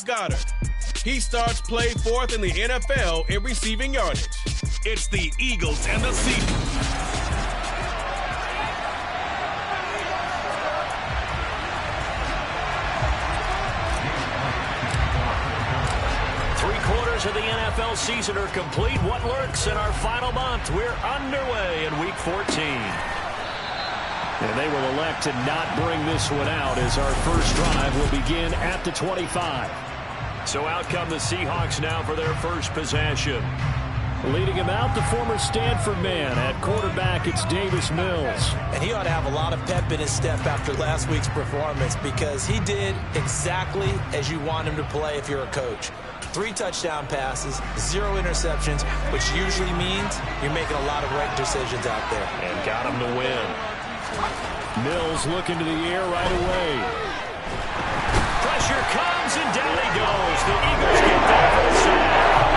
Dallas Goedert. He starts play fourth in the NFL in receiving yardage. It's the Eagles and the Seahawks. Of the NFL season are complete. What lurks in our final month? We're underway in Week 14. And they will elect to not bring this one out as our first drive will begin at the 25. So out come the Seahawks now for their first possession. Leading him out, the former Stanford man. At quarterback, it's Davis Mills. And he ought to have a lot of pep in his step after last week's performance because he did exactly as you want him to play if you're a coach. 3 touchdown passes, 0 interceptions, which usually means you're making a lot of right decisions out there. And got him to win. Mills looking to the air right away. Pressure comes, and down he goes. The Eagles get that for a sack.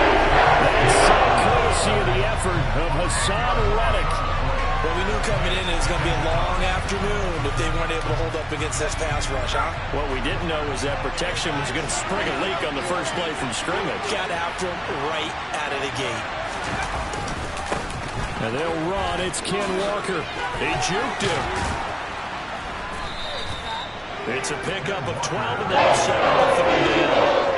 That's courtesy of the effort of Hassan Reddick. Well, we knew coming in it was going to be a long afternoon if they weren't able to hold up against this pass rush, huh? What we didn't know was that protection was going to spring a leak on the first play from scrimmage. Got after him right out of the gate. And they'll run. It's Ken Walker. They juked him. It's a pickup of 12, and they'll set up a third down.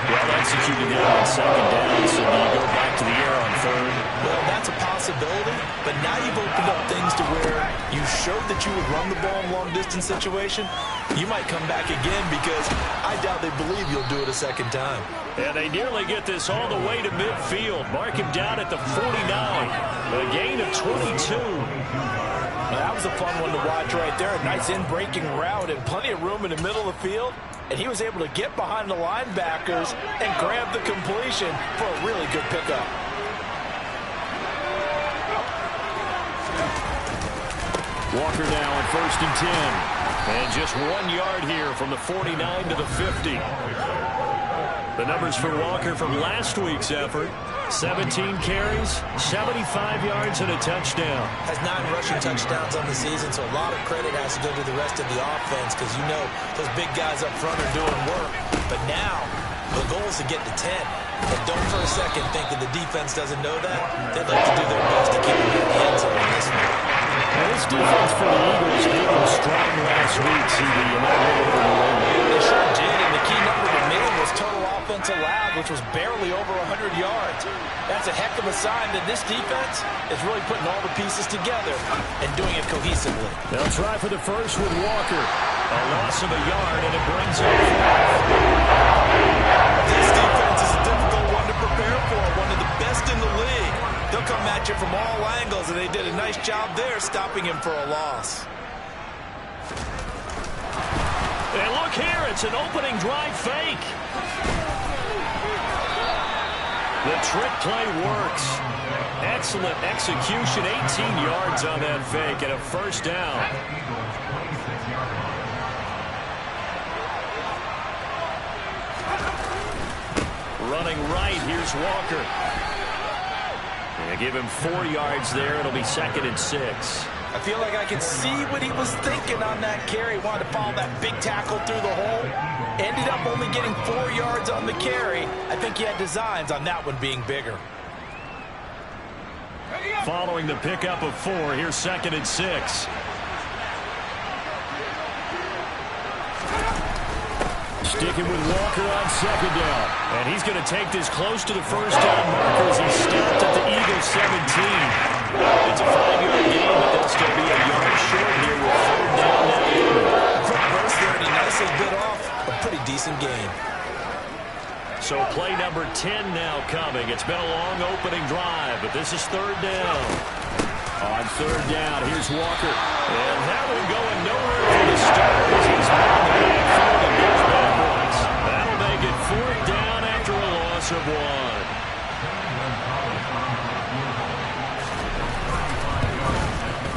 Well executed there on second down, so you go back to the air on third. Well, that's a possibility, but now you've opened up things to where you showed that you would run the ball in long-distance situation. You might come back again because I doubt they believe you'll do it a second time. And they nearly get this all the way to midfield. Mark him down at the 49. A gain of 22. Well, that was a fun one to watch right there. A nice in-breaking route and plenty of room in the middle of the field. And he was able to get behind the linebackers and grab the completion for a really good pickup. Walker now on 1st and 10. And just 1 yard here from the 49 to the 50. The numbers for Walker from last week's effort. 17 carries, 75 yards, and a touchdown. Has 9 rushing touchdowns on the season, so a lot of credit has to go to the rest of the offense because you know those big guys up front are doing work. But now, the goal is to get to 10. And don't for a second think that the defense doesn't know that. They'd like to do their best to keep them in the end zone in this one. Now, this defense for the Eagles came on strong last week, CD, and that really overwhelmed. They sure did, and the key number to me was total offense allowed, which was barely over 100 yards. That's a heck of a sign that this defense is really putting all the pieces together and doing it cohesively. They'll try for the first with Walker. A loss of a yard, and it brings up 4th. This defense is a difficult one to prepare for, one of the best in the league. They'll come at you from all angles, and they did a nice job there stopping him for a loss. And look here, it's an opening drive fake. The trick play works. Excellent execution, 18 yards on that fake and a first down. Running right, here's Walker. And they give him 4 yards there. It'll be 2nd and 6. I feel like I can see what he was thinking on that carry. Wanted to follow that big tackle through the hole. Ended up only getting 4 yards on the carry. I think he had designs on that one being bigger. Following the pickup of 4, here's 2nd and 6. Sticking with Walker on 2nd down. And he's going to take this close to the first down marker as he stopped at the Eagles 17. It's a 5-yard gain, but they'll still be a yard short here with 3rd down now. Quick burst there, and he nicely bit off a pretty decent gain. So play number 10 now coming. It's been a long opening drive, but this is 3rd down. On 3rd down, here's Walker. And that one going nowhere for the start as he's on the backfield and goes backwards. That'll make it 4th down after a loss of 1.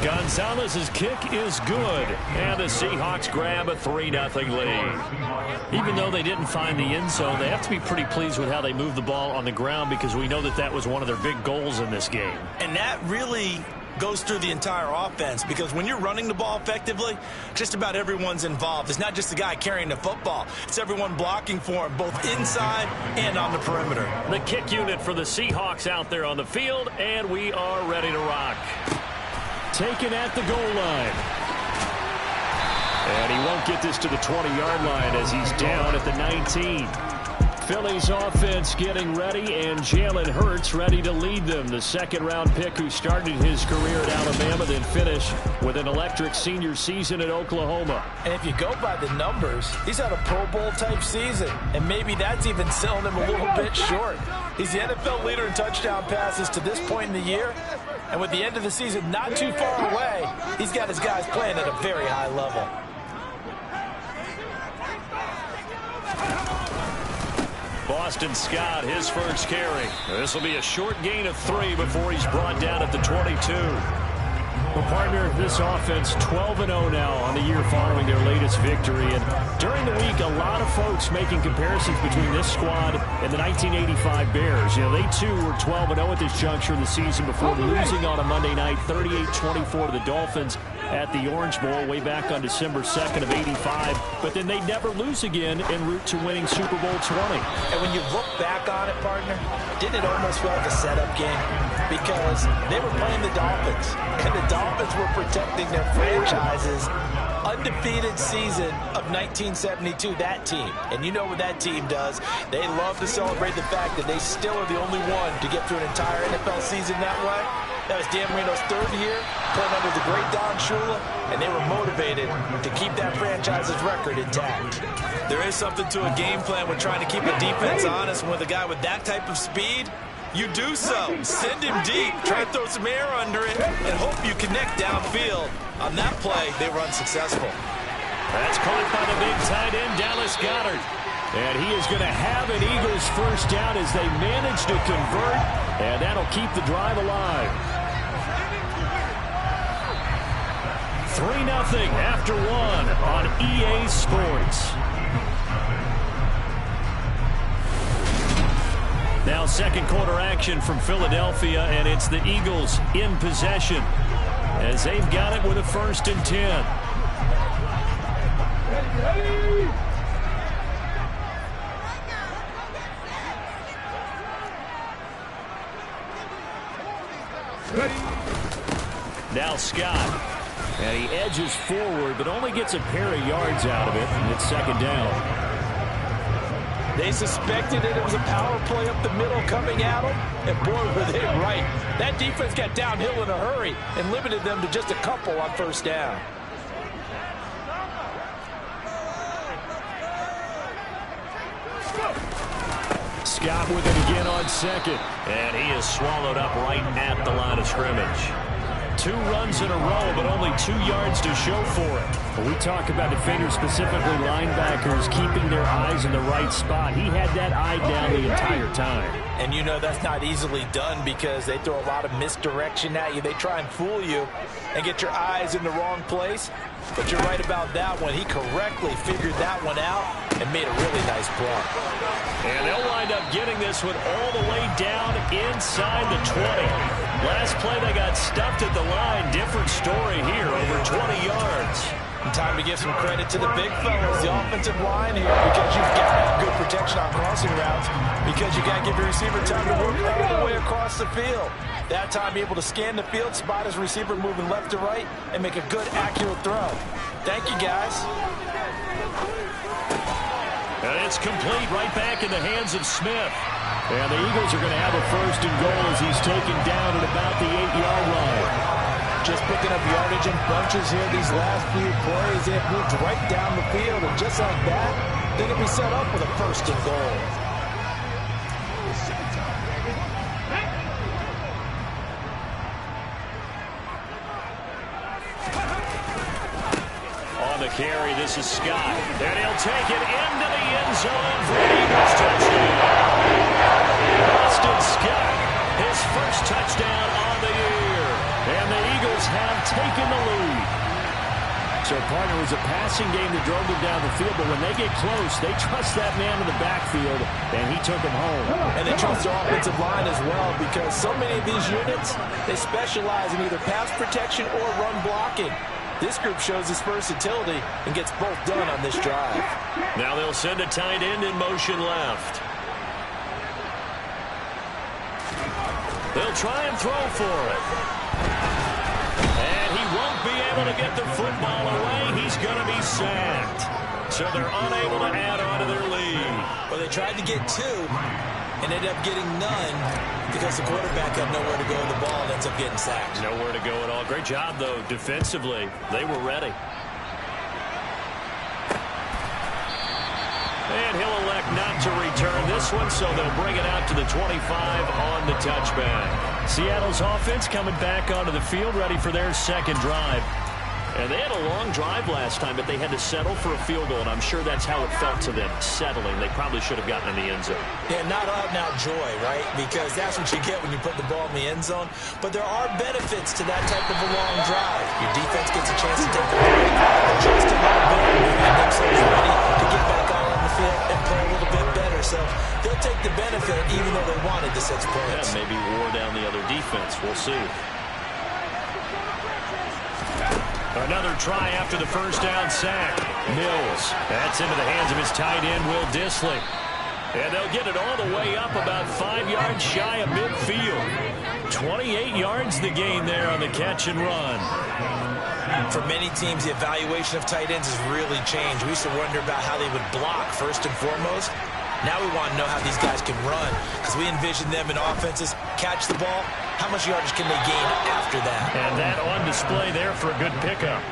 Gonzalez's kick is good, and the Seahawks grab a 3-0 lead. Even though they didn't find the end zone, they have to be pretty pleased with how they moved the ball on the ground because we know that that was one of their big goals in this game. And that really goes through the entire offense, because when you're running the ball effectively, just about everyone's involved. It's not just the guy carrying the football. It's everyone blocking for him, both inside and on the perimeter. The kick unit for the Seahawks out there on the field, and we are ready to rock. Taken at the goal line. And he won't get this to the 20-yard line as he's down at the 19. Philly's offense getting ready, and Jalen Hurts ready to lead them. The second-round pick who started his career at Alabama, then finished with an electric senior season at Oklahoma. And if you go by the numbers, he's had a Pro Bowl-type season, and maybe that's even selling him a little bit short. He's the NFL leader in touchdown passes to this point in the year, and with the end of the season not too far away, he's got his guys playing at a very high level. Boston Scott, his first carry. This will be a short gain of 3 before he's brought down at the 22. Well, partner, this offense 12-0 now on the year following their latest victory. And during the week, a lot of folks making comparisons between this squad and the 1985 Bears. You know, they too were 12-0 at this juncture of the season before losing on a Monday night 38-24 to the Dolphins at the Orange Bowl way back on December 2nd of 85. But then they never lose again en route to winning Super Bowl 20. And when you look back on it, partner, didn't it almost feel like a setup game? Because they were playing the Dolphins, and the Dolphins were protecting their franchise's undefeated season of 1972, that team. And you know what that team does. They love to celebrate the fact that they still are the only one to get through an entire NFL season that way. That was Dan Marino's 3rd year, playing under the great Don Shula, and they were motivated to keep that franchise's record intact. There is something to a game plan with trying to keep a defense honest. With a guy with that type of speed, you do so. Send him deep, try to throw some air under it, and hope you connect downfield. On that play, they were unsuccessful. That's caught by the big tight end, Dallas Goedert. And he is going to have an Eagles first down as they manage to convert, and that'll keep the drive alive. 3-0 after 1 on EA Sports. Now second quarter action from Philadelphia, and it's the Eagles in possession as they've got it with a 1st and 10. Now Scott. And he edges forward, but only gets a pair of yards out of it, and it's 2nd down. They suspected that it was a power play up the middle coming at them, and boy, were they right. That defense got downhill in a hurry and limited them to just a couple on 1st down. Scott with it again on 2nd, and he is swallowed up right at the line of scrimmage. 2 runs in a row, but only 2 yards to show for it. When we talk about defenders, specifically linebackers, keeping their eyes in the right spot, he had that eye down the entire time. And you know that's not easily done because they throw a lot of misdirection at you. They try and fool you and get your eyes in the wrong place. But you're right about that one. He correctly figured that one out and made a really nice play. And they'll wind up getting this one all the way down inside the 20. Last play they got stuffed at the line. Different story here, over 20 yards. And time to give some credit to the big fellas, the offensive line here, because you've got to have good protection on crossing routes, because you got to give your receiver time to work all the way across the field. That time, be able to scan the field, spot his receiver moving left to right, and make a good, accurate throw. Thank you, guys. And it's complete right back in the hands of Smith. And the Eagles are going to have a 1st and goal as he's taken down at about the 8-yard line. Just picking up yardage in bunches here these last few plays. They've moved right down the field, and just like that, they're going to be set up with a 1st and goal. On the carry, this is Scott. And he'll take it into the end zone for an Eagles touchdown. Boston Scott, his first touchdown on the year. And the Eagles have taken the lead. So, partner, it was a passing game that drove them down the field, but when they get close, they trust that man in the backfield, and he took them home. And they trust their offensive line as well, because so many of these units, they specialize in either pass protection or run blocking. This group shows its versatility and gets both done on this drive. Now they'll send a tight end in motion left. They'll try and throw for it. And he won't be able to get the football away. He's going to be sacked. So they're unable to add on to their lead. Well, they tried to get two and ended up getting none because the quarterback had nowhere to go with the ball and ends up getting sacked. Nowhere to go at all. Great job, though, defensively. They were ready. And he'll elect not to return this one, so they'll bring it out to the 25 on the touchback. Seattle's offense coming back onto the field, ready for their second drive. And they had a long drive last time, but they had to settle for a field goal, and I'm sure that's how it felt to them, settling. They probably should have gotten in the end zone. Yeah, not out-and-out joy, right? Because that's what you get when you put the ball in the end zone. But there are benefits to that type of a long drive. Your defense gets a chance to take a break, adjust a little bit, and themselves ready to get back out on the field and play a little bit better. So they'll take the benefit even though they wanted the 6 points. Yeah, maybe wore down the other defense. We'll see. Another try after the first down sack. Mills. That's into the hands of his tight end, Will Dissly. And they'll get it all the way up about 5 yards shy of midfield. 28 yards the gain there on the catch and run. For many teams, the evaluation of tight ends has really changed. We used to wonder about how they would block first and foremost. Now we want to know how these guys can run, because we envision them in offenses, catch the ball, how much yardage can they gain after that? And that on display there for a good pickup.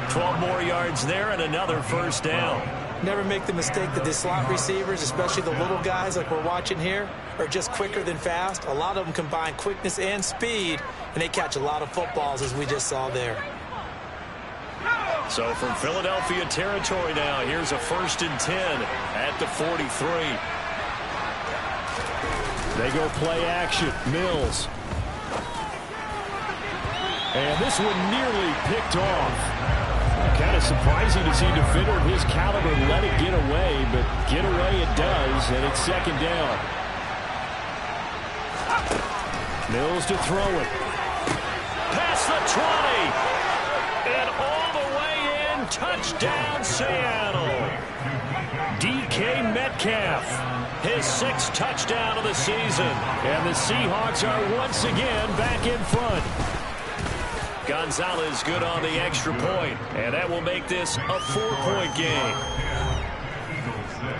12 more yards there and another first down. Never make the mistake that the slot receivers, especially the little guys like we're watching here, are just quicker than fast. A lot of them combine quickness and speed, and they catch a lot of footballs, as we just saw there. So from Philadelphia territory now, here's a 1st and 10 at the 43. They go play action. Mills. And this one nearly picked off. Kind of surprising to see a defender of his caliber let it get away, but get away it does, and it's 2nd down. Mills to throw it. Past the 20. And all the way in, touchdown Seattle. DK Metcalf, his 6th touchdown of the season. And the Seahawks are once again back in front. Gonzalez good on the extra point, and that will make this a 4-point game.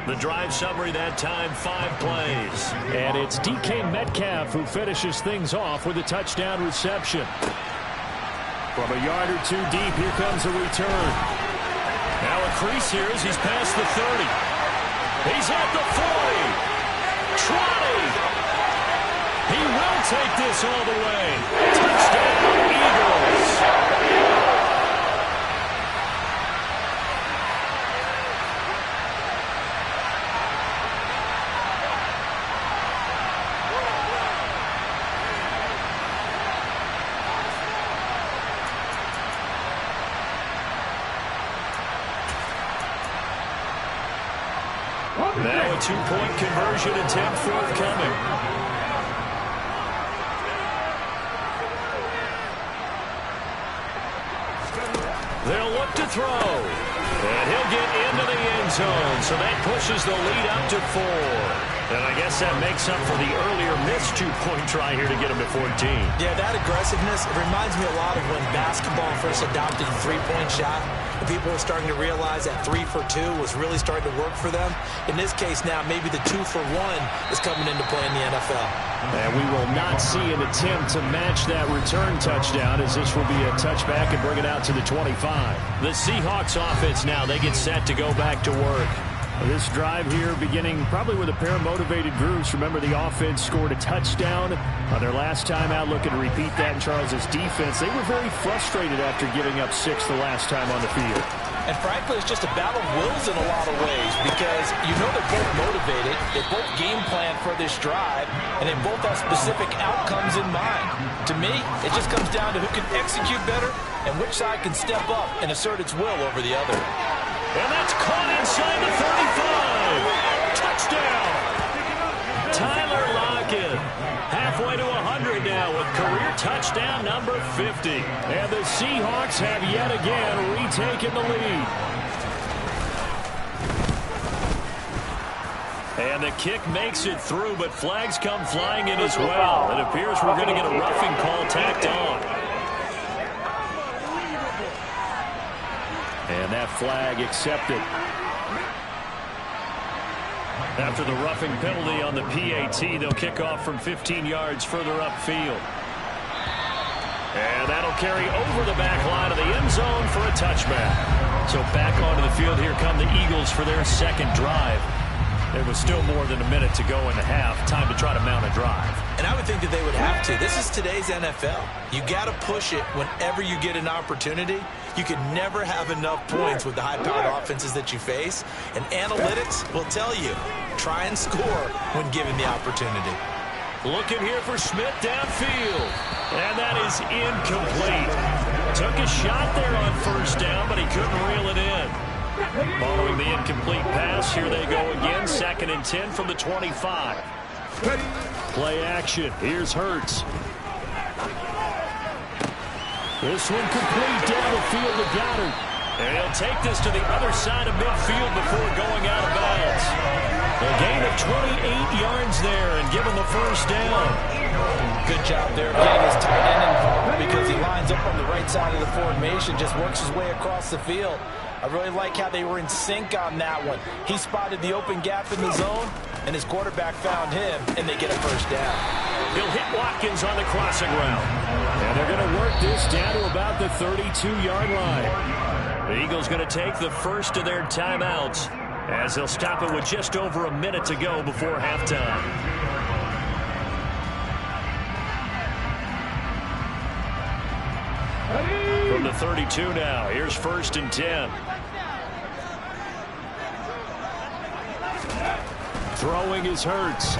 The drive summary that time, 5 plays. And it's DK Metcalf who finishes things off with a touchdown reception. From a yard or 2 deep, here comes a return. Now a crease here as he's past the 30. He's at the 40. 20. He will take this all the way. Touchdown, Eagles. Now a 2-point conversion attempt forthcoming. They'll look to throw. And he'll get into the end zone. So that pushes the lead up to 4. And I guess that makes up for the earlier missed 2-point try here to get him to 14. Yeah, that aggressiveness, it reminds me a lot of when basketball first adopted a 3-point shot. And people were starting to realize that 3 for 2 was really starting to work for them. In this case now, maybe the 2 for 1 is coming into play in the NFL. And we will not see an attempt to match that return touchdown, as this will be a touchback and bring it out to the 25. The Seahawks offense now, they get set to go back to work. This drive here beginning probably with a pair of motivated groups. Remember, the offense scored a touchdown on their last time out, looking to repeat that in Charles's defense. They were very frustrated after giving up 6 the last time on the field. And frankly, it's just a battle of wills in a lot of ways because you know they're both motivated, they both game plan for this drive, and they both have specific outcomes in mind. To me, it just comes down to who can execute better and which side can step up and assert its will over the other. And that's caught inside the 35. Touchdown. Tyler Lockett. Halfway to 100 now with career touchdown number 50. And the Seahawks have yet again retaken the lead. And the kick makes it through, but flags come flying in as well. It appears we're going to get a roughing call tacked on. And that flag accepted. After the roughing penalty on the PAT, they'll kick off from 15 yards further upfield. And that'll carry over the back line of the end zone for a touchback. So back onto the field, here come the Eagles for their second drive. There was still more than a minute to go in the half. Time to try to mount a drive. And I would think that they would have to. This is today's NFL. You got to push it whenever you get an opportunity. You can never have enough points with the high-powered offenses that you face. And analytics will tell you, try and score when given the opportunity. Looking here for Smith downfield. And that is incomplete. Took a shot there on first down, but he couldn't reel it in. Following the incomplete pass, here they go again. 2nd and 10 from the 25. Play action. Here's Hurts. This one complete down the field to Goddard. And he'll take this to the other side of midfield before going out of bounds. A gain of 28 yards there and given the first down. Good job there of getting his tight end involved because he lines up on the right side of the formation, just works his way across the field. I really like how they were in sync on that one. He spotted the open gap in the zone, and his quarterback found him, and they get a first down. He'll hit Watkins on the crossing route. And they're going to work this down to about the 32-yard line. The Eagles going to take the first of their timeouts as they'll stop it with just over a minute to go before halftime. From the 32 now, here's 1st and 10. Throwing is Hurts.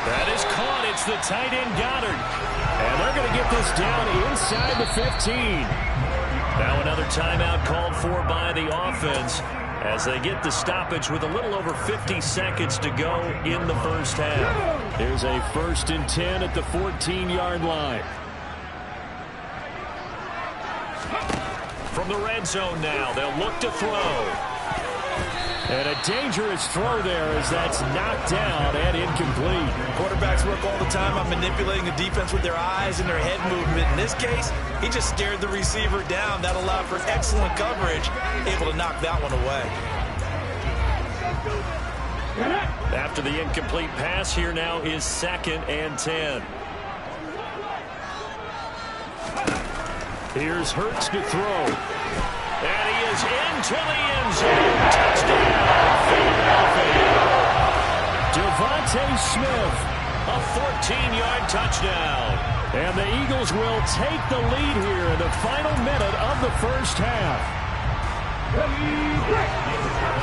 That is caught. It's the tight end Goddard. And they're going to get this down inside the 15. Now another timeout called for by the offense as they get the stoppage with a little over 50 seconds to go in the first half. Here's a 1st and 10 at the 14-yard line. From the red zone now, they'll look to throw. And a dangerous throw there as that's knocked down and incomplete. Quarterbacks work all the time on manipulating the defense with their eyes and their head movement. In this case, he just stared the receiver down. That allowed for excellent coverage, able to knock that one away. After the incomplete pass, here now is 2nd and 10. Here's Hurts to throw. And he is into the end zone. Touchdown, Philadelphia. Devontae Smith, a 14-yard touchdown. And the Eagles will take the lead here in the final minute of the first half.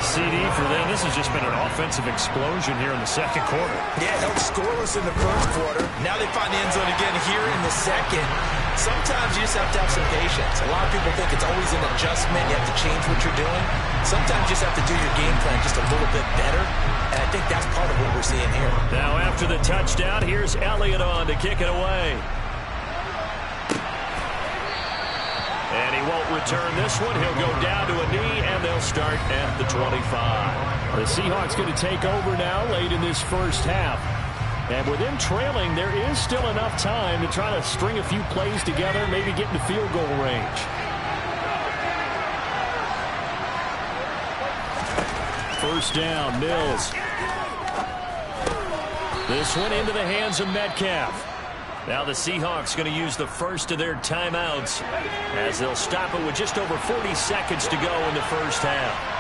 CD for them. This has just been an offensive explosion here in the second quarter. Yeah, held scoreless in the first quarter. Now they find the end zone again here in the second. Sometimes you just have to have some patience. A lot of people think it's always an adjustment. You have to change what you're doing. Sometimes you just have to do your game plan just a little bit better. And I think that's part of what we're seeing here. Now after the touchdown, here's Elliott on to kick it away. And he won't return this one. He'll go down to a knee, and they'll start at the 25. The Seahawks going to take over now late in this first half. And with them trailing, there is still enough time to try to string a few plays together, maybe get into field goal range. First down, Mills. This one into the hands of Metcalf. Now the Seahawks going to use the first of their timeouts as they'll stop it with just over 40 seconds to go in the first half.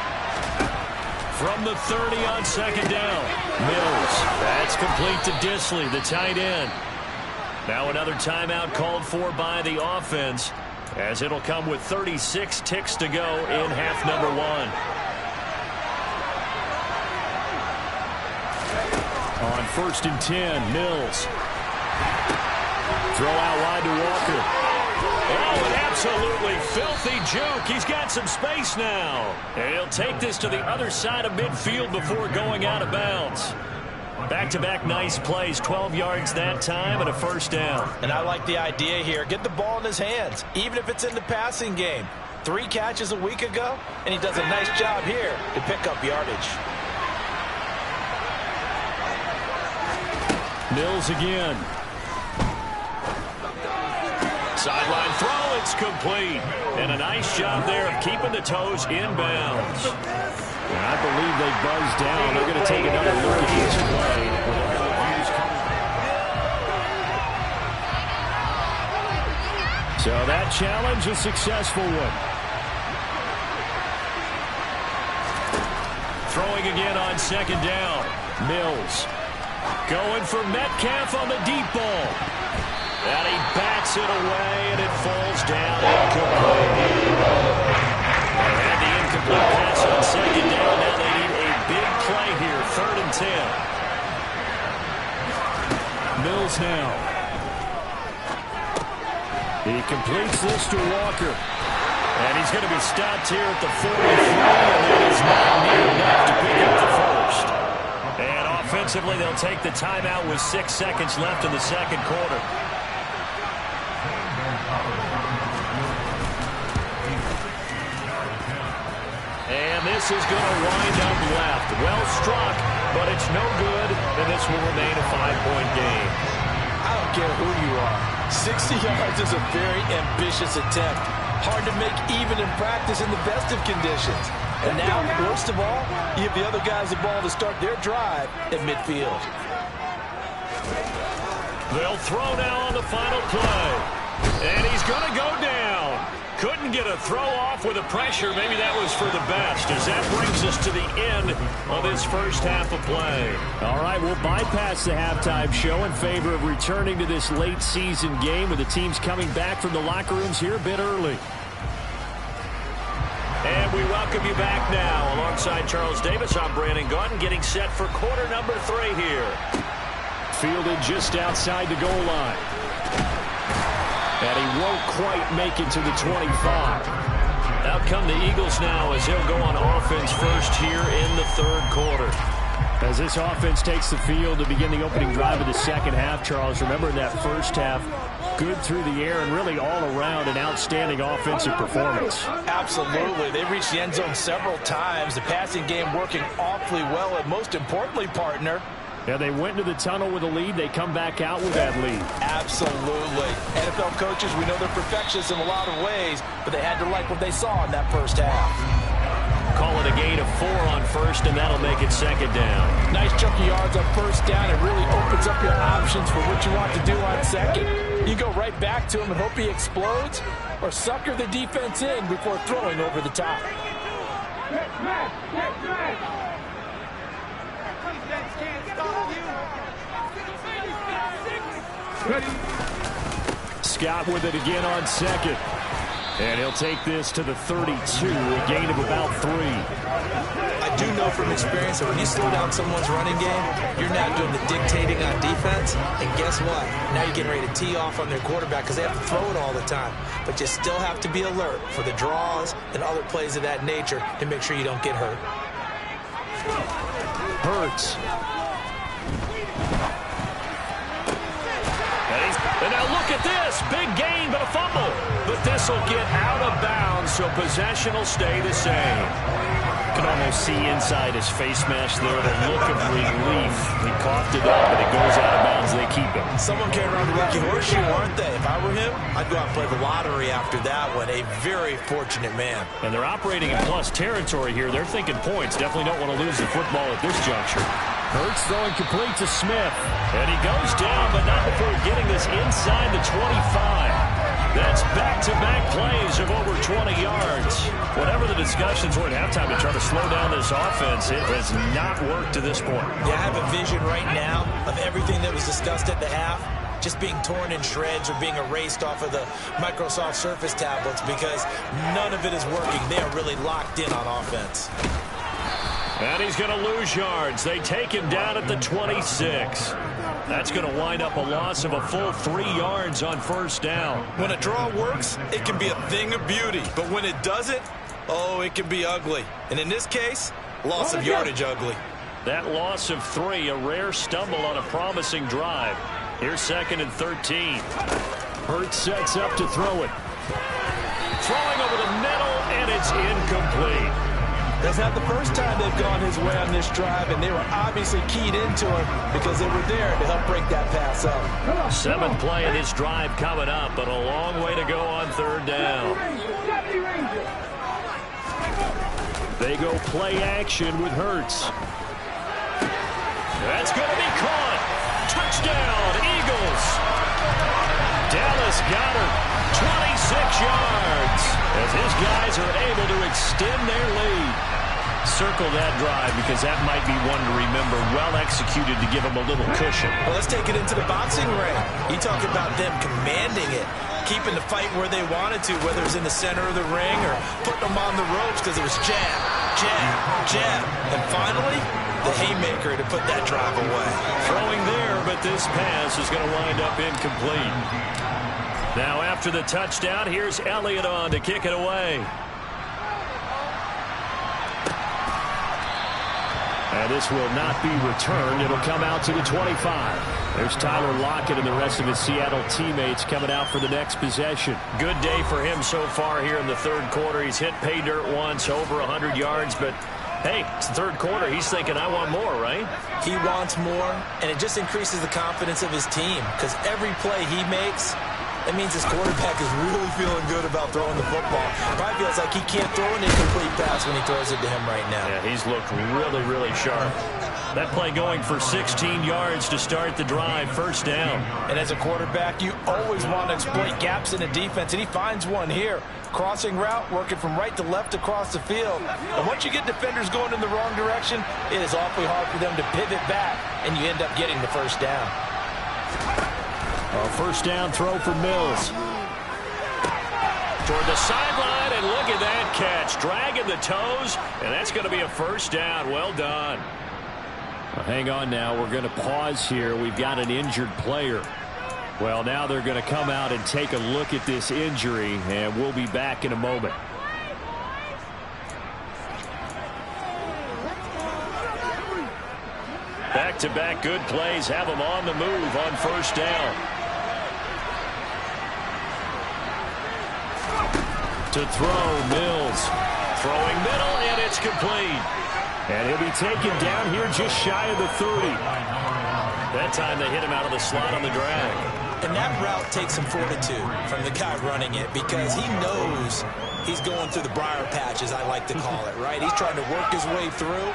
From the 30 on second down, Mills. That's complete to Disley, the tight end. Now another timeout called for by the offense as it'll come with 36 ticks to go in half number 1. On 1st and 10, Mills. Throw out wide to Walker. Oh, an absolutely filthy juke. He's got some space now. And he'll take this to the other side of midfield before going out of bounds. Back-to-back nice plays, 12 yards that time and a first down. And I like the idea here. Get the ball in his hands, even if it's in the passing game. 3 catches a week ago, and he does a nice job here to pick up yardage. Mills again. Sideline throw, it's complete. And a nice job there of keeping the toes inbounds. And I believe they buzzed down. They're going to take another look at each play. So that challenge, a successful one. Throwing again on 2nd down. Mills going for Metcalf on the deep ball. And he bats it away, and it falls down incomplete. They had the incomplete pass on 2nd down. Now they need a big play here, 3rd and 10. Mills now. He completes this to Walker. And he's going to be stopped here at the 43, and that is not near enough to pick up the first. And offensively, they'll take the timeout with 6 seconds left in the 2nd quarter. And this is going to wind up left. Well struck, but it's no good, and this will remain a 5-point game. I don't care who you are. 60 yards is a very ambitious attempt. Hard to make even in practice in the best of conditions. And now, worst of all, you give the other guys the ball to start their drive at midfield. They'll throw now on the final play. And he's going to go down. Couldn't get a throw off with the pressure. Maybe that was for the best, as that brings us to the end of this first half of play. All right, we'll bypass the halftime show in favor of returning to this late season game with the teams coming back from the locker rooms here a bit early. And we welcome you back now. Alongside Charles Davis, I'm Brandon Gaudin, getting set for quarter number 3 here. Fielded just outside the goal line. And he won't quite make it to the 25. Out come the Eagles now as they'll go on offense first here in the 3rd quarter. As this offense takes the field to begin the opening drive of the 2nd half, Charles, remember in that first half, good through the air and really all around an outstanding offensive performance. Absolutely. They reached the end zone several times. The passing game working awfully well, and most importantly, partner, yeah, they went into the tunnel with a lead. They come back out with that lead. Absolutely. NFL coaches, we know they're perfectionists in a lot of ways, but they had to like what they saw in that first half. Call it a gain of 4 on 1st, and that'll make it 2nd down. Nice chunk of yards on 1st down. It really opens up your options for what you want to do on 2nd. You go right back to him and hope he explodes, or sucker the defense in before throwing over the top. Scott with it again on 2nd. And he'll take this to the 32, a gain of about 3. I do know from experience that when you slow down someone's running game, you're not doing the dictating on defense. And guess what? Now you're getting ready to tee off on their quarterback because they have to throw it all the time. But you still have to be alert for the draws and other plays of that nature to make sure you don't get hurt. Hurts. And now look at this. Big gain, but a fumble. But this will get out of bounds, so possession will stay the same. You can almost see inside his face mask there the look of relief. He coughed it up, but it goes out of bounds. They keep it. Someone came around the lucky horseshoe, aren't they? If I were him, I'd go out and play the lottery after that one. A very fortunate man. And they're operating in plus territory here. They're thinking points. Definitely don't want to lose the football at this juncture. Hurts throwing complete to Smith. And he goes down, but not before getting this inside the 25. That's back-to-back plays of over 20 yards. Whatever the discussions were at halftime to try to slow down this offense, it has not worked to this point. Yeah, I have a vision right now of everything that was discussed at the half just being torn in shreds or being erased off of the Microsoft Surface tablets because none of it is working. They are really locked in on offense. And he's going to lose yards. They take him down at the 26. That's going to wind up a loss of a full 3 yards on first down. When a draw works, it can be a thing of beauty. But when it doesn't, oh, it can be ugly. And in this case, loss of yardage ugly. That loss of 3, a rare stumble on a promising drive. Here's 2nd and 13. Hurts sets up to throw it. Throwing over the middle, and it's incomplete. That's not the first time they've gone his way on this drive, and they were obviously keyed into it because they were there to help break that pass up. 7th play of this drive coming up, but a long way to go on 3rd down. They go play action with Hurts. That's going to be caught. Touchdown, Eagles. Dallas Goedert, 26 yards, as his guys are able to extend their lead. Circle that drive because that might be one to remember. Well executed to give them a little cushion. Well, let's take it into the boxing ring. You talk about them commanding it, keeping the fight where they wanted to, whether it's in the center of the ring or putting them on the ropes because it was jab, jab, jab. And finally, the haymaker to put that drive away. Throwing there, but this pass is going to wind up incomplete. Now after the touchdown, here's Elliott on to kick it away. And this will not be returned. It'll come out to the 25. There's Tyler Lockett and the rest of his Seattle teammates coming out for the next possession. Good day for him so far here in the 3rd quarter. He's hit pay dirt once, over 100 yards, but hey, it's the 3rd quarter. He's thinking, I want more, right? He wants more, and it just increases the confidence of his team because every play he makes, that means his quarterback is really feeling good about throwing the football. Probably feels like he can't throw an incomplete pass when he throws it to him right now. Yeah, he's looked really, really sharp. That play going for 16 yards to start the drive, 1st down. And as a quarterback, you always want to exploit gaps in the defense, and he finds one here. Crossing route, working from right to left across the field. And once you get defenders going in the wrong direction, it is awfully hard for them to pivot back, and you end up getting the 1st down. A 1st down throw for Mills. Toward the sideline, and look at that catch. Dragging the toes, and that's going to be a 1st down. Well done. Well, hang on now. We're going to pause here. We've got an injured player. Well, now they're going to come out and take a look at this injury, and we'll be back in a moment. Back-to-back good plays have them on the move on 1st down. To throw, Mills. Throwing middle, and it's complete. And he'll be taken down here just shy of the 30. That time they hit him out of the slot on the drag. And that route takes some fortitude from the guy running it because he knows he's going through the briar patch, as I like to call it, right? He's trying to work his way through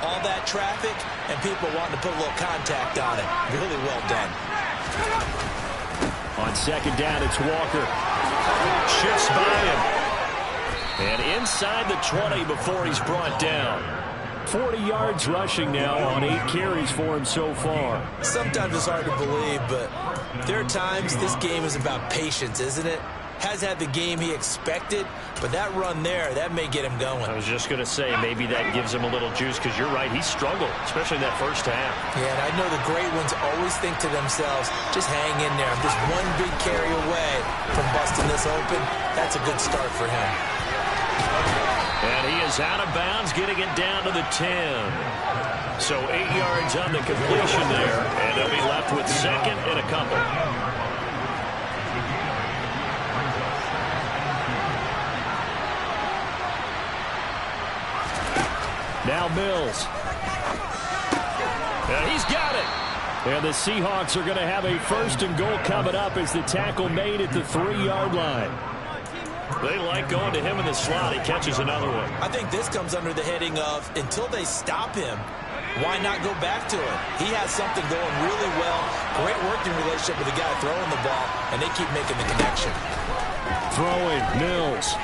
all that traffic and people wanting to put a little contact on it. Really well done. On 2nd down, it's Walker. Shifts by him. And inside the 20 before he's brought down. 40 yards rushing now on 8 carries for him so far. Sometimes it's hard to believe, but there are times this game is about patience, isn't it? Has had the game he expected, but that run there, that may get him going. I was just going to say, maybe that gives him a little juice, because you're right, he struggled, especially in that 1st half. Yeah, and I know the great ones always think to themselves, just hang in there. I'm just one big carry away from busting this open. That's a good start for him. And he is out of bounds, getting it down to the 10. So 8 yards on the completion there, and they'll be left with 2nd and a couple. Now Mills. And he's got it. And the Seahawks are going to have a 1st and goal coming up as the tackle made at the 3-yard line. They like going to him in the slot. He catches another one. I think this comes under the heading of, until they stop him, why not go back to it? He has something going really well. Great working relationship with the guy throwing the ball, and they keep making the connection. Throwing, Mills.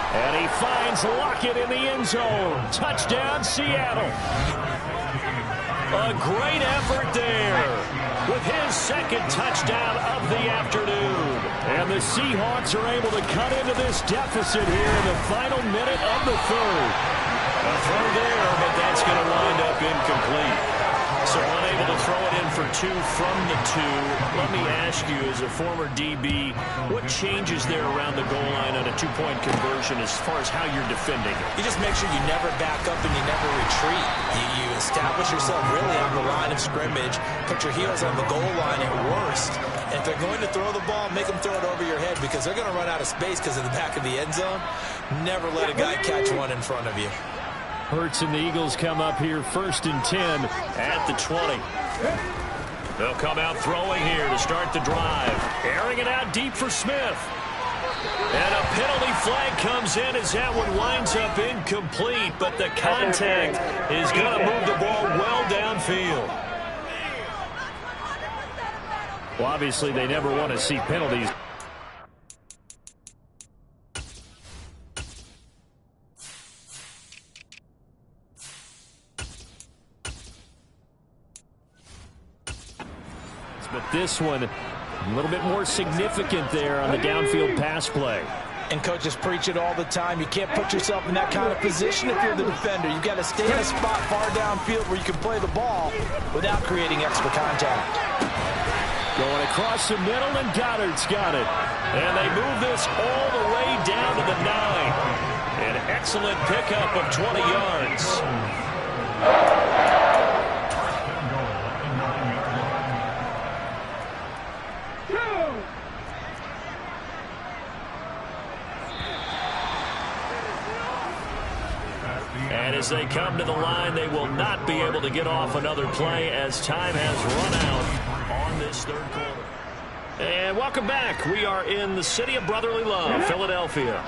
And he finds Lockett in the end zone. Touchdown, Seattle. A great effort there with his second touchdown of the afternoon. And the Seahawks are able to cut into this deficit here in the final minute of the third. A throw there, but that's going to wind up incomplete. So unable to throw it in for two from the two. Let me ask you, as a former DB, what changes there around the goal line on a two-point conversion as far as how you're defending it? You just make sure you never back up and you never retreat. You establish yourself really on the line of scrimmage, put your heels on the goal line at worst. And if they're going to throw the ball, make them throw it over your head because they're going to run out of space because of the back of the end zone. Never let a guy catch one in front of you. Hurts and the Eagles come up here 1st and 10 at the 20. They'll come out throwing here to start the drive. Airing it out deep for Smith. And a penalty flag comes in as that one winds up incomplete, but the contact is going to move the ball well downfield. Well, obviously they never want to see penalties. But this one, a little bit more significant there on the downfield pass play. And coaches preach it all the time. You can't put yourself in that kind of position if you're the defender. You've got to stay in a spot far downfield where you can play the ball without creating extra contact. Going across the middle, and Goddard's got it. And they move this all the way down to the 9. An excellent pickup of 20 yards. And as they come to the line, they will not be able to get off another play as time has run out on this third quarter. And welcome back. We are in the city of brotherly love, Philadelphia.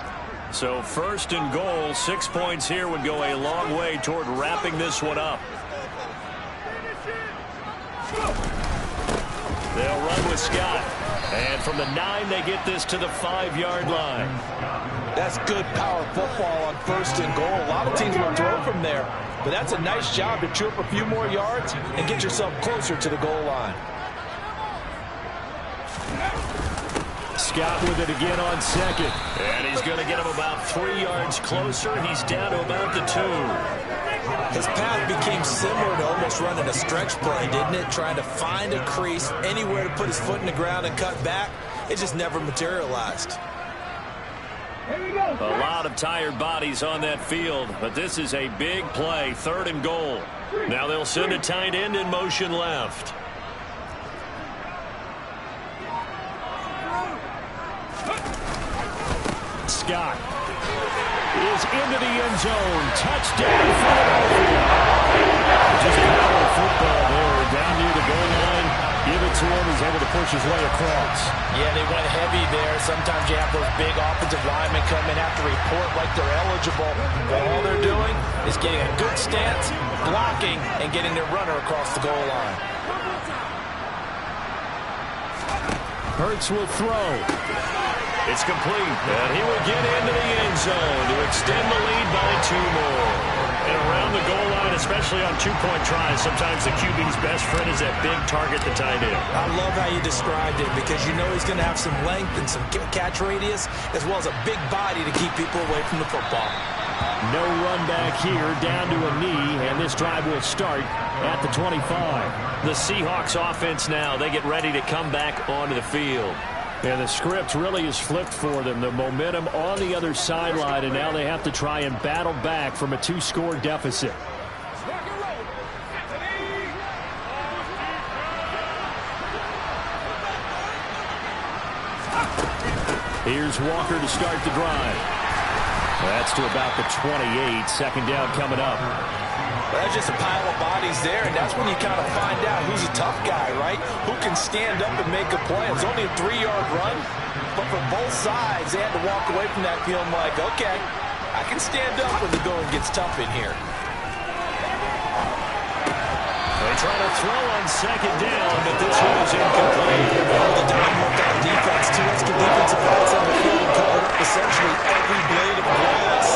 So 1st and goal, 6 points here would go a long way toward wrapping this one up. They'll run with Scott. And from the 9, they get this to the 5-yard line. That's good power football on 1st and goal. A lot of teams will throw from there, but that's a nice job to chew up a few more yards and get yourself closer to the goal line. Scott with it again on 2nd. And he's going to get him about 3 yards closer. He's down to about the 2. His path became similar to almost running a stretch play, didn't it? Trying to find a crease, anywhere to put his foot in the ground and cut back. It just never materialized. A lot of tired bodies on that field, but this is a big play, 3rd and goal. Now they'll send a tight end in motion left. Scott is into the end zone. Touchdown, Philadelphia. Just power football there, down near the goal line. Give it to him. He's able to push his way across. Yeah, they went heavy there. Sometimes you have those big offensive linemen come in, have to report like they're eligible. But all they're doing is getting a good stance, blocking, and getting their runner across the goal line. Hurts will throw. It's complete. And he will get into the end zone to extend the lead by 2 more. And around the goal line, especially on 2-point tries, sometimes the QB's best friend is that big target, the tight end. I love how you described it because you know he's going to have some length and some catch radius as well as a big body to keep people away from the football. No run back here, down to a knee, and this drive will start at the 25. The Seahawks offense now, they get ready to come back onto the field. And the script really is flipped for them. The momentum on the other sideline, and now they have to try and battle back from a 2-score deficit. Here's Walker to start the drive. That's to about the 28. 2nd down coming up. Well, that's just a pile of bodies there, and that's when you kind of find out who's a tough guy, right? Who can stand up and make a play. It was only a 3-yard run, but for both sides, they had to walk away from that feeling like, okay, I can stand up when the going gets tough in here. They try to throw on 2nd down, but this one is incomplete. The time worked on defense. 2 extra defensive backs on the field and covered up essentially every blade of grass.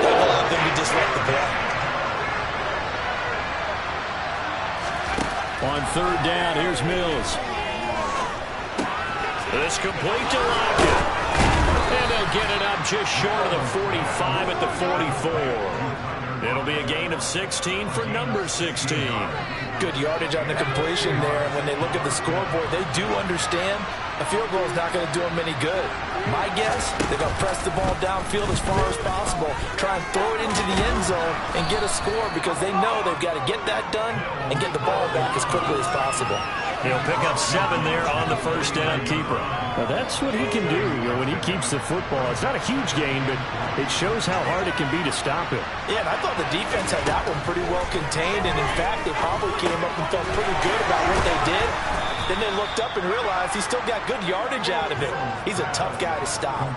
That allowed them to disrupt the play. On third down, here's Mills. This complete to Lockett. And they'll get it up just short of the 45 at the 44. It'll be a gain of 16 for number 16. Good yardage on the completion there. And when they look at the scoreboard, they do understand a field goal is not going to do them any good. My guess, they're going to press the ball downfield as far as possible, try and throw it into the end zone and get a score because they know they've got to get that done and get the ball back as quickly as possible. He'll pick up 7 there on the first down keeper. Well, that's what he can do when he keeps the football. It's not a huge gain, but it shows how hard it can be to stop it. Yeah, and I thought the defense had that one pretty well contained, and in fact, they probably came up and felt pretty good about what they did. Then they looked up and realized he still got good yardage out of it. He's a tough guy to stop.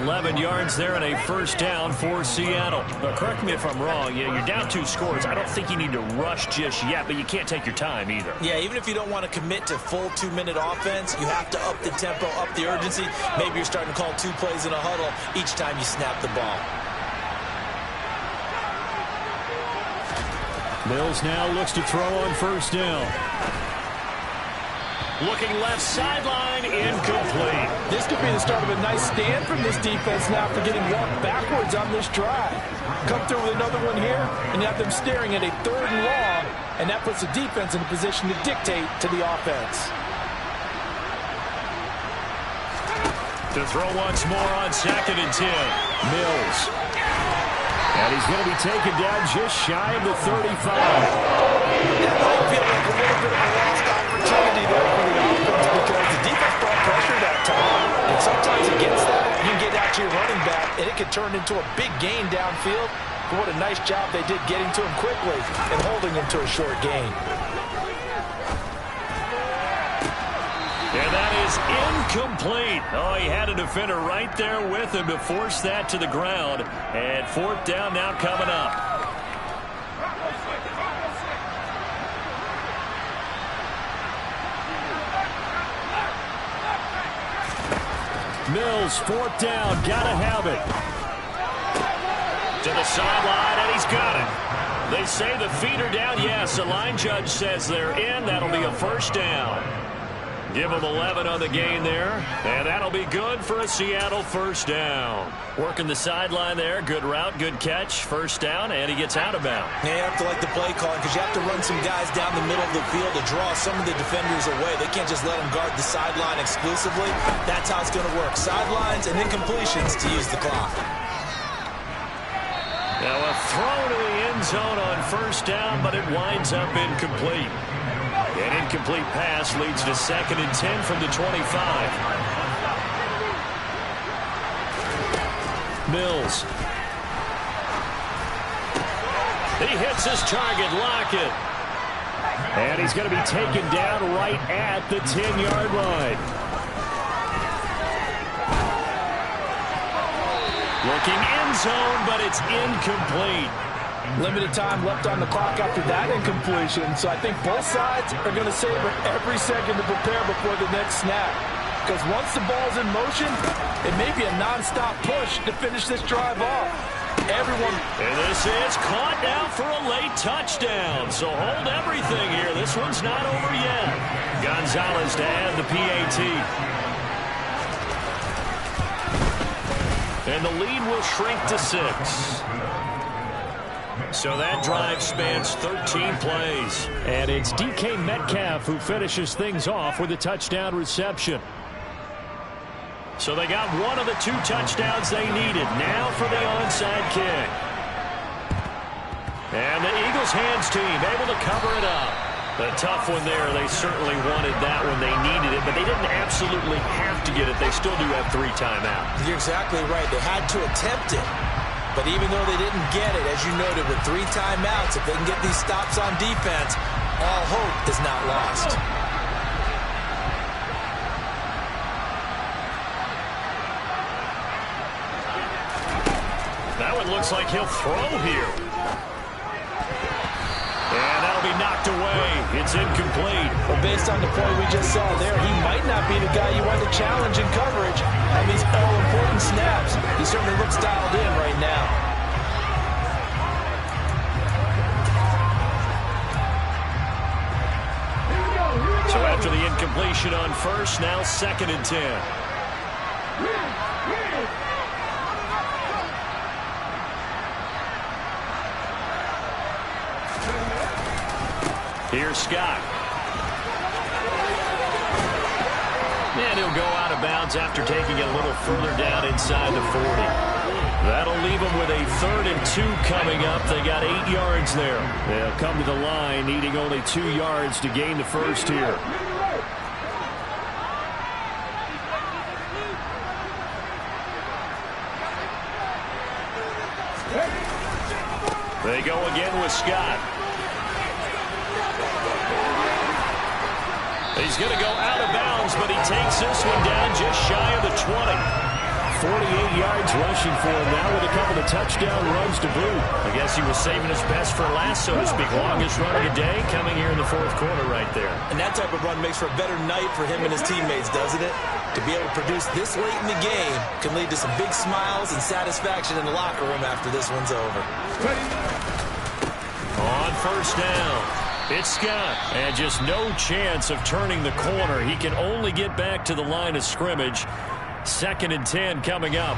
11 yards there and a first down for Seattle. Now, correct me if I'm wrong. Yeah, you're down 2 scores. I don't think you need to rush just yet, but you can't take your time either. Yeah, even if you don't want to commit to full 2-minute offense, you have to up the tempo, up the urgency. Maybe you're starting to call 2 plays in a huddle each time you snap the ball. Mills now looks to throw on first down. Looking left sideline, incomplete. This could be the start of a nice stand from this defense now for getting walked backwards on this drive. Come through with another one here, and you have them staring at a 3rd and long, and that puts the defense in a position to dictate to the offense. To throw once more on 2nd and 10. Mills. And he's going to be taken down just shy of the 35. That might feel like a little bit of a lost opportunity there for the offense because the defense brought pressure that time. And sometimes against that, you can get out to your running back, and it could turn into a big gain downfield. But what a nice job they did getting to him quickly and holding him to a short gain. And that is incomplete. Oh, he had a defender right there with him to force that to the ground. And 4th down now coming up. Mills, 4th down, gotta have it. To the sideline, and he's got it. They say the feet are down. Yes, the line judge says they're in. That'll be a first down. Give them 11 on the gain there, and that'll be good for a Seattle first down. Working the sideline there, good route, good catch, first down, and he gets out of bounds. Yeah, you have to like the play calling because you have to run some guys down the middle of the field to draw some of the defenders away. They can't just let them guard the sideline exclusively. That's how it's going to work. Sidelines and then completions to use the clock. Now a throw to the end zone on first down, but it winds up incomplete. An incomplete pass leads to 2nd and 10 from the 25. Mills. He hits his target, Lockett. And he's going to be taken down right at the 10-yard line. Looking end zone, but it's incomplete. Limited time left on the clock after that incompletion, so I think both sides are going to savor every second to prepare before the next snap. Because once the ball's in motion, it may be a nonstop push to finish this drive off. Everyone. And this is caught now for a late touchdown. So hold everything here. This one's not over yet. Gonzalez to add the PAT. And the lead will shrink to 6. So that drive spans 13 plays. And it's DK Metcalf who finishes things off with a touchdown reception. So they got one of the 2 touchdowns they needed. Now for the onside kick. And the Eagles hands team able to cover it up. A tough one there. They certainly wanted that when they needed it, but they didn't absolutely have to get it. They still do have 3 timeouts. You're exactly right. They had to attempt it. But even though they didn't get it, as you noted, with 3 timeouts, if they can get these stops on defense, all hope is not lost. That one looks like he'll throw here. And that'll be knocked away. It's incomplete. Well, based on the play we just saw there, he might not be the guy you want to challenge in coverage on these all-important snaps. He certainly looks dialed in right now. completion on first. Now 2nd and 10. Here's Scott. And he'll go out of bounds after taking it a little further down inside the 40. That'll leave them with a 3rd and 2 coming up. They got 8 yards there. They'll come to the line needing only 2 yards to gain the first here. They go again with Scott. He's going to go out of bounds, but he takes this one down just shy of the 20. 48 yards rushing for him now with a couple of touchdown runs to boot. I guess he was saving his best for last, so to speak. Longest run of the day coming here in the 4th quarter right there. And that type of run makes for a better night for him and his teammates, doesn't it? To be able to produce this late in the game can lead to some big smiles and satisfaction in the locker room after this one's over. On first down, it's Scott. And just no chance of turning the corner. He can only get back to the line of scrimmage. 2nd and 10 coming up.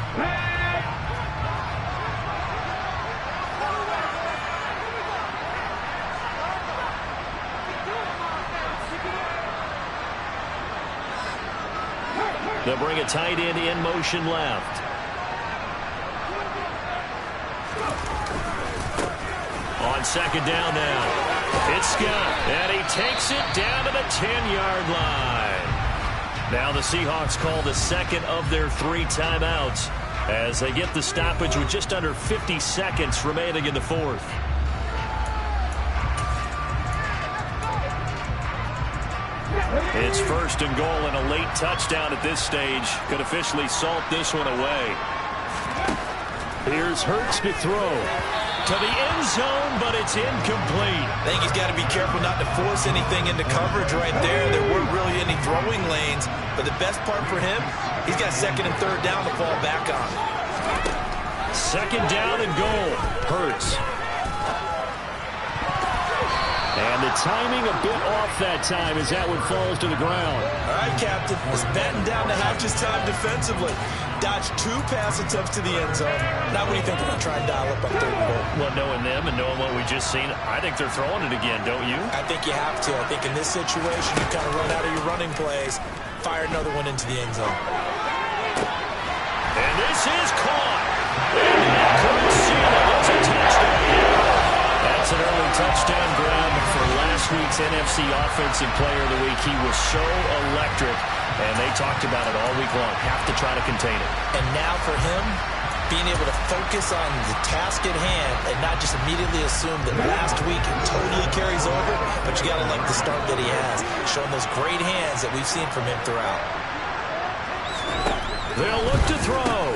They'll bring a tight end in motion left. On 2nd down now, it's Scott, and he takes it down to the 10-yard line. Now the Seahawks call the 2nd of their 3 timeouts as they get the stoppage with just under 50 seconds remaining in the 4th. It's 1st and goal, and a late touchdown at this stage could officially salt this one away. Here's Hurts to throw. To the end zone, but it's incomplete. I think he's got to be careful not to force anything into coverage right there. There weren't really any throwing lanes, but the best part for him, he's got 2nd and 3rd down to fall back on. 2nd down and goal. Hurts. And the timing a bit off that time as that one falls to the ground. All right, Captain. It's batting down to half his time defensively. Dodged 2 pass attempts to the end zone. Now what do you think? We're going to try and dial up on 3rd and goal. Well, knowing them and knowing what we just seen, I think they're throwing it again, don't you? I think you have to. I think in this situation, you kind of run out of your running plays, fire another one into the end zone. And this is caught. And that could seal it. It's a touchdown. That's an early touchdown grab for last week's NFC Offensive Player of the Week. He was so electric, and they talked about it all week long. Have to try to contain it. And now for him, being able to focus on the task at hand and not just immediately assume that last week totally carries over, but you got to like the start that he has, showing those great hands that we've seen from him throughout. They'll look to throw.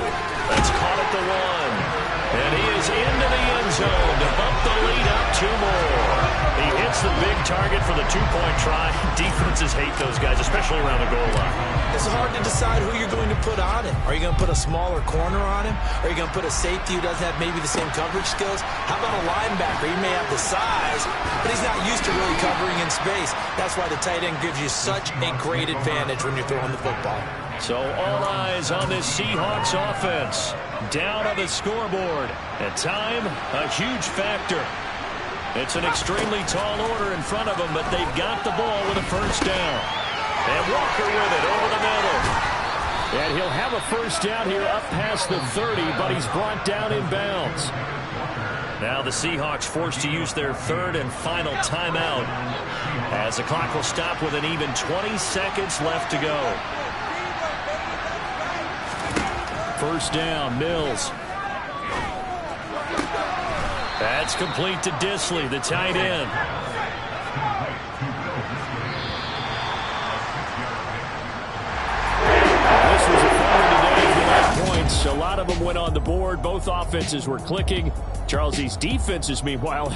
That's caught at the 1. And he is into the end zone to bump the lead up 2 more. He hits the big target for the 2-point try. Defenses hate those guys, especially around the goal line. It's hard to decide who you're going to put on him. Are you going to put a smaller corner on him? Are you going to put a safety who doesn't have maybe the same coverage skills? How about a linebacker? He may have the size, but he's not used to really covering in space. That's why the tight end gives you such a great advantage when you're throwing the football. So all eyes on this Seahawks offense. Down on the scoreboard. At time, a huge factor. It's an extremely tall order in front of them, but they've got the ball with a 1st down. And Walker with it over the middle. And he'll have a 1st down here up past the 30, but he's brought down in bounds. Now the Seahawks forced to use their 3rd and final timeout as the clock will stop with an even 20 seconds left to go. 1st down, Mills. That's complete to Disley, the tight end. This was a fun one today for that points. A lot of them went on the board. Both offenses were clicking. Charles, these defenses, meanwhile,